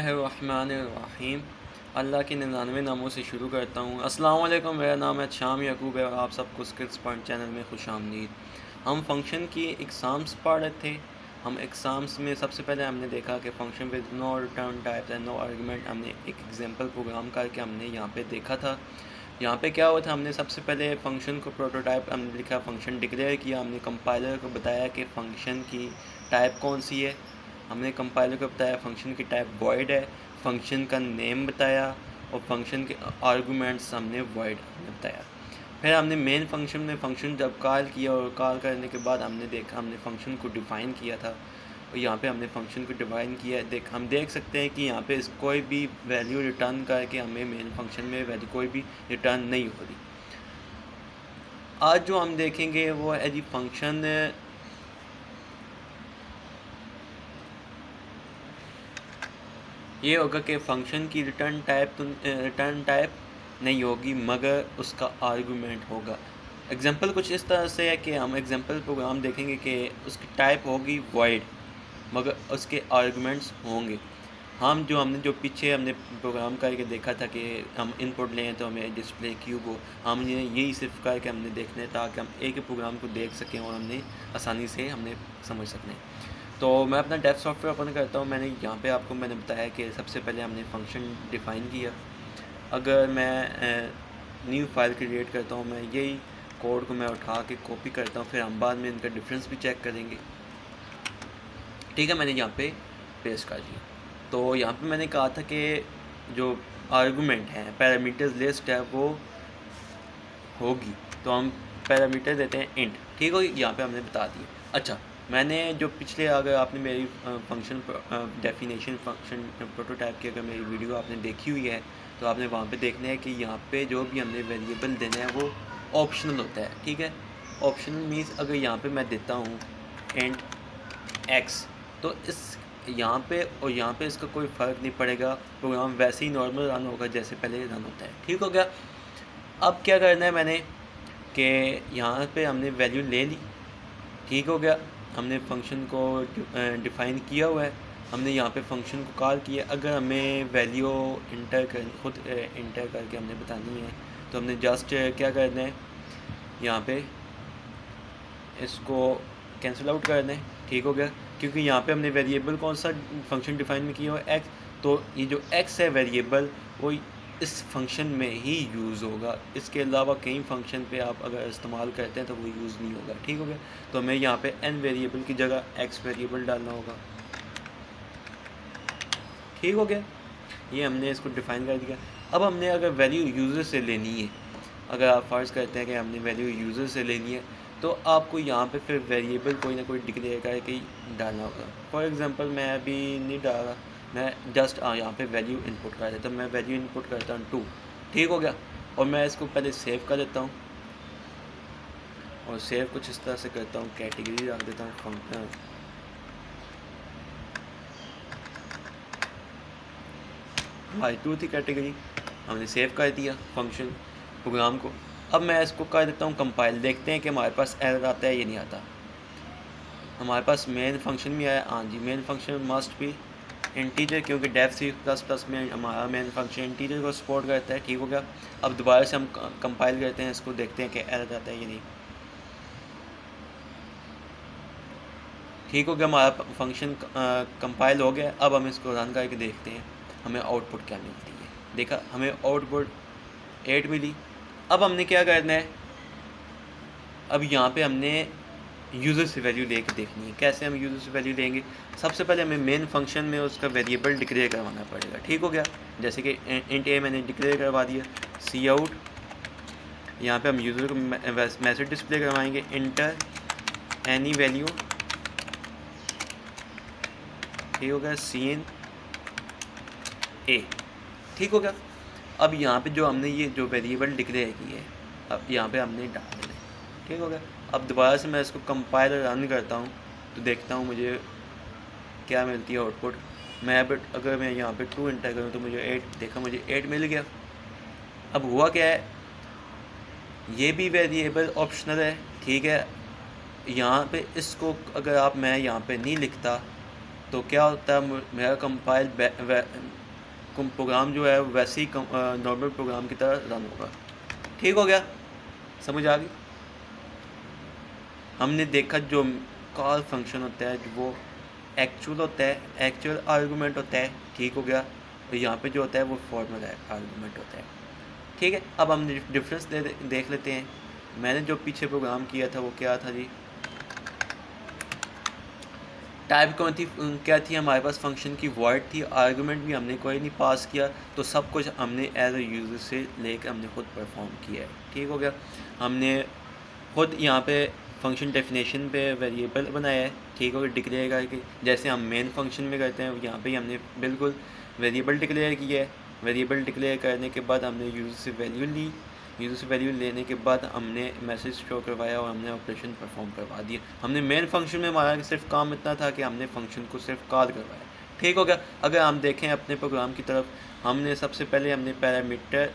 बिस्मिल्लाहिर्रहमानिर्रहीम। अल्लाह के 99 नामों से शुरू करता हूँ। अस्सलाम वालेकुम, मेरा नाम है शाम याकूब है और आप सबको स्किल्स पॉइंट चैनल में खुशामदीद। हम फंक्शन की एग्ज़ाम्स पढ़ रहे थे। हम एग्ज़ाम्स में सबसे पहले हमने देखा कि function with no return types and no argument. हमने एक एग्जांपल प्रोग्राम करके हमने यहाँ पे देखा था। यहाँ पे क्या हुआ था, हमने सबसे पहले फ़ंक्शन को प्रोटोटाइप हमने लिखा, फ़ंक्शन डिक्लेयर किया, हमने कंपाइलर को बताया कि फ़ंक्शन की टाइप कौन सी है। हमने कंपाइलर को बताया फ़ंक्शन की टाइप वॉइड है, फ़ंक्शन का नेम बताया और फ़ंक्शन के आर्गुमेंट्स हमने वॉइड बताया। फिर हमने मेन फ़ंक्शन में फ़ंक्शन जब कॉल किया और कॉल करने के बाद हमने देखा, हमने फ़ंक्शन को डिफ़ाइन किया था और यहाँ पे हमने फ़ंक्शन को डिफ़ाइन किया। हम देख सकते हैं कि यहाँ पे कोई भी वैल्यू रिटर्न करके हमें मेन फ़ंक्शन में वैल्यू कोई भी रिटर्न नहीं हो रही। आज जो हम देखेंगे वो है जी फ़ंक्शन ये होगा कि फ़ंक्शन की रिटर्न टाइप नहीं होगी मगर उसका आर्गुमेंट होगा। एग्जांपल कुछ इस तरह से है कि हम एग्जांपल प्रोग्राम देखेंगे कि उसकी टाइप होगी वॉइड मगर उसके आर्गुमेंट्स होंगे। हमने जो पीछे हमने प्रोग्राम करके देखा था कि हम इनपुट लें तो हमें डिस्प्ले क्यूब हो, हमने यही सिर्फ करके हमने देखना है ताकि हम एक ही प्रोग्राम को देख सकें और हमने आसानी से हमने समझ सकें। तो मैं अपना डेव सॉफ्टवेयर ओपन करता हूँ। मैंने यहाँ पे आपको मैंने बताया कि सबसे पहले हमने फ़ंक्शन डिफ़ाइन किया। अगर मैं न्यू फाइल क्रिएट करता हूँ, मैं यही कोड को मैं उठा के कॉपी करता हूँ, फिर हम बाद में इनका डिफरेंस भी चेक करेंगे। ठीक है, मैंने यहाँ पे पेस्ट कर दिया। तो यहाँ पे मैंने कहा था कि जो आर्गुमेंट है, पैरामीटर्स लिस्ट है वो होगी, तो हम पैरामीटर देते हैं इंट। ठीक हो, यहाँ पे हमने बता दिया। अच्छा, मैंने जो पिछले, अगर आपने मेरी फंक्शन डेफिनेशन फ़ंक्शन प्रोटोटाइप की अगर मेरी वीडियो आपने देखी हुई है तो आपने वहाँ पे देखना है कि यहाँ पे जो भी हमने वेरिएबल देना है वो ऑप्शनल होता है। ठीक है, ऑप्शनल मीन्स अगर यहाँ पे मैं देता हूँ इंट एक्स तो इस यहाँ पे और यहाँ पे इसका कोई फ़र्क नहीं पड़ेगा, प्रोग्राम वैसे ही नॉर्मल रन होगा जैसे पहले रन होता है। ठीक हो गया। अब क्या करना है मैंने कि यहाँ पे हमने वैल्यू ले ली। ठीक हो गया, हमने फ़ंक्शन को डिफ़ाइन किया हुआ है, हमने यहाँ पे फ़ंक्शन को कॉल किया। अगर हमें वैल्यू इंटर कर खुद इंटर करके हमने बतानी है तो हमने जस्ट क्या करना है, यहाँ पे इसको कैंसिल आउट कर दें। ठीक हो गया, क्योंकि यहाँ पे हमने वेरिएबल कौन सा फंक्शन डिफाइन में किया हुआ है, एक्स। तो ये जो एक्स है वेरिएबल वो इस फंक्शन में ही यूज़ होगा, इसके अलावा कई फंक्शन पे आप अगर इस्तेमाल करते हैं तो वो यूज़ नहीं होगा। ठीक हो गया, तो हमें यहाँ पे एन वेरिएबल की जगह एक्स वेरिएबल डालना होगा। ठीक हो गया, ये हमने इसको डिफ़ाइन कर दिया। अब हमने अगर वैल्यू यूज़र से लेनी है, अगर आप फ़र्ज़ करते हैं कि हमने वैल्यू यूज़र से लेनी है तो आपको यहाँ पे फिर वेरिएबल कोई ना कोई डिक्लेयर करके डालना होगा। फॉर एग्ज़ाम्पल मैं अभी नहीं डाल रहा, मैं जस्ट यहाँ पे वैल्यू इनपुट कर देता हूँ। मैं वैल्यू इनपुट करता हूँ 2। ठीक हो गया, और मैं इसको पहले सेव कर देता हूँ और सेव कुछ इस तरह से करता हूँ, कैटेगरी रख देता हूँ फंक्शन हमारी 2 थी कैटेगरी, हमने सेव कर दिया फंक्शन प्रोग्राम को। अब मैं इसको कर देता हूँ कंपाइल, देखते हैं कि हमारे पास एरर आता है या नहीं आता। हमारे पास मेन फंक्शन भी आया, हाँ जी, मेन फंक्शन मस्ट भी इंटीजर, क्योंकि डेफ सी प्लस प्लस में हमारा मेन फंक्शन इंटीजर को सपोर्ट करता है। ठीक हो गया, अब दोबारा से हम कंपाइल करते हैं इसको, देखते हैं कि एरर आता है या नहीं। ठीक हो गया, हमारा फंक्शन कंपाइल हो गया। अब हम इसको रन करके देखते हैं हमें आउटपुट क्या मिलती है। देखा, हमें आउटपुट 8 मिली। अब हमने क्या करना है, अब यहाँ पे हमने यूज़र से वैल्यू लेके देखनी है। कैसे हम यूज़र से वैल्यू लेंगे, सबसे पहले हमें मेन फंक्शन में उसका वेरिएबल डिक्लेयर करवाना पड़ेगा। ठीक हो गया, जैसे कि इंट ए मैंने डिक्लेयर करवा दिया, सी आउट, यहाँ पे हम यूज़र को मैसेज डिस्प्ले करवाएंगे, इंटर एनी वैल्यू। ठीक हो गया, सी इन ए। ठीक हो गया, अब यहाँ पे जो हमने ये जो वेरिएबल डिक्लेयर की है अब यहाँ पे हमने डाल देना है। ठीक हो गया, अब दोबारा से मैं इसको कंपाइल रन करता हूँ तो देखता हूँ मुझे क्या मिलती है आउटपुट। मैं अगर मैं यहाँ पे 2 इंटर करूँ तो मुझे 8, देखा मुझे 8 मिल गया। अब हुआ क्या है, ये भी वेरिएबल ऑप्शनल है। ठीक है, यहाँ पे इसको अगर मैं यहाँ पे नहीं लिखता तो क्या होता है मेरा कंपाइल प्रोग्राम जो है वैसे ही नॉर्मल प्रोग्राम की तरह रन होगा। ठीक हो गया, समझ आ गई। हमने देखा जो कॉल फंक्शन होता है वो एक्चुअल होता है, एक्चुअल आर्गूमेंट होता है। ठीक हो गया। तो यहाँ पे जो होता है वो फॉर्मल आर्गूमेंट होता है। ठीक है, अब हम डिफरेंस देख लेते हैं। मैंने जो पीछे प्रोग्राम किया था वो क्या था जी, टाइप कौन थी, क्या थी हमारे पास, फंक्शन की वॉइड थी, आर्गुमेंट भी हमने कोई नहीं पास किया, तो सब कुछ हमने एज ए यूज़र से लेकर हमने खुद परफॉर्म किया है। ठीक हो गया। हमने खुद यहाँ पे फंक्शन डेफिनेशन पे वेरिएबल बनाया है। ठीक हो गया, डिक्लेयर करके, जैसे हम मेन फंक्शन में करते हैं यहाँ पे हमने बिल्कुल वेरिएबल डिक्लेयर किया है। वेरिएबल डिक्लेयर करने के बाद हमने यूज़र से वैल्यू ली, यूज़र से वैल्यू लेने के बाद हमने मैसेज शो करवाया और हमने ऑपरेशन परफॉर्म करवा दिया। हमने मेन फंक्शन में हमारा सिर्फ काम इतना था कि हमने फंक्शन को सिर्फ कॉल करवाया। ठीक हो गया। अगर हम देखें अपने प्रोग्राम की तरफ, हमने सबसे पहले हमने पैरामीटर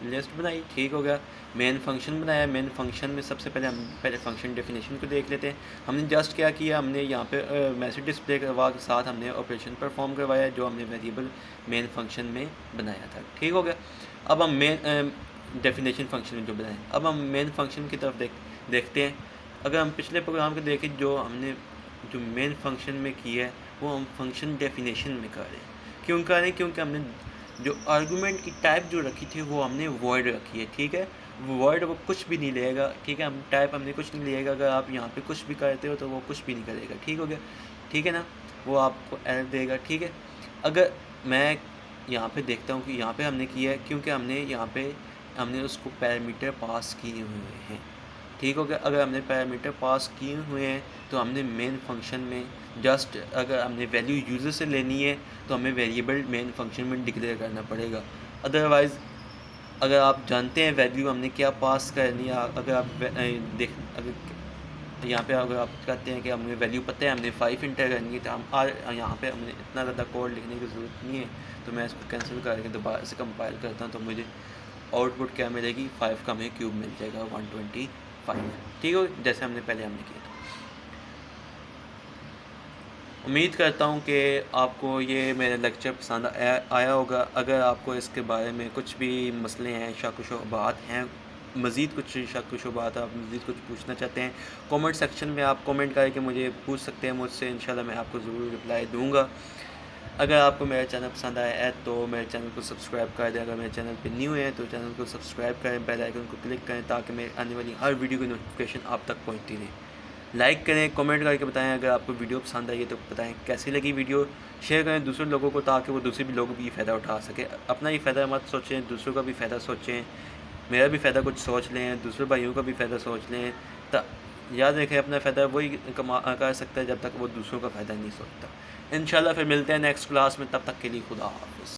लिस्ट बनाई। ठीक हो गया। मेन फंक्शन बनाया। मेन फंक्शन में सबसे पहले हम पहले फंक्शन डेफिनेशन को देख लेते हैं। हमने जस्ट क्या किया, हमने यहाँ पे मैसेज डिस्प्ले करवा के साथ हमने ऑपरेशन परफॉर्म करवाया जो हमने वेरिएबल मेन फंक्शन में बनाया था। ठीक हो गया। अब हम मेन डेफिनेशन फंक्शन में जो बनाए, अब हम मेन फंक्शन की तरफ देखते हैं। अगर हम पिछले प्रोग्राम को देखें, जो हमने जो मेन फंक्शन में किया है वो हम फंक्शन डेफिनेशन में कर रहे हैं। क्यों कर रहे हैं? क्योंकि हमने जो आर्गूमेंट की टाइप जो रखी थी वो हमने वॉइड रखी है। ठीक है, वो वॉइड वो कुछ भी नहीं लेगा। ठीक है, हम टाइप हमने कुछ नहीं लेगा। अगर आप यहाँ पे कुछ भी करते हो तो वो कुछ भी नहीं करेगा। ठीक हो गया। ठीक है ना, वो आपको एरर देगा। ठीक है, अगर मैं यहाँ पे देखता हूँ कि यहाँ पे हमने किया है क्योंकि हमने यहाँ पे हमने उसको पैरामीटर पास किए हुए हैं। ठीक हो गया। अगर हमने पैरामीटर पास किए हुए हैं तो हमने मेन फंक्शन में जस्ट अगर हमने वैल्यू यूज़र से लेनी है तो हमें वेरिएबल मेन फंक्शन में डिक्लेयर करना पड़ेगा। अदरवाइज़ अगर आप जानते हैं वैल्यू हमने क्या पास करनी है, अगर आप अगर यहाँ पे अगर आप कहते हैं कि हमें वैल्यू पता है हमने 5 इंटर करनी है, तो हम यहाँ पे हमने इतना ज़्यादा कोड लिखने की ज़रूरत नहीं है। तो मैं इसको कैंसिल करके दोबारा से कंपाइल करता हूँ तो मुझे आउटपुट क्या मिलेगी, 5 का हमें क्यूब मिल जाएगा 125। ठीक हो, जैसे हमने किया था। उम्मीद करता हूँ कि आपको ये मेरा लेक्चर पसंद आया होगा। अगर आपको इसके बारे में कुछ भी मसले हैं, शक शुबहात हैं, मज़ीद कुछ शक शुबहात आप मज़ीद कुछ पूछना चाहते हैं, कमेंट सेक्शन में आप कमेंट करके मुझे पूछ सकते हैं मुझसे। इंशाल्लाह मैं आपको ज़रूर रिप्लाई दूँगा। अगर आपको मेरा चैनल पसंद आया है तो मेरे चैनल को सब्सक्राइब कर दें। अगर मेरे चैनल पे न्यू है तो चैनल को सब्सक्राइब करें, बेल आइकन को क्लिक करें ताकि मेरे आने वाली हर वीडियो की नोटिफिकेशन आप तक पहुंचती रहे। लाइक करें, कमेंट करके बताएं अगर आपको वीडियो पसंद आई है तो बताएं कैसी लगी वीडियो। शेयर करें दूसरे लोगों को ताकि वो दूसरे भी लोग भी फ़ायदा उठा सकें। अपना ही फ़ायदा मत सोचें, दूसरों का भी फ़ायदा सोचें। मेरा भी फ़ायदा कुछ सोच लें, दूसरे भाइयों का भी फ़ायदा सोच लें। याद रखें अपना फ़ायदा वही कर सकता है जब तक वो दूसरों का फ़ायदा नहीं सोचता। इंशाल्लाह फिर मिलते हैं नेक्स्ट क्लास में, तब तक के लिए खुदा हाफ़िज़।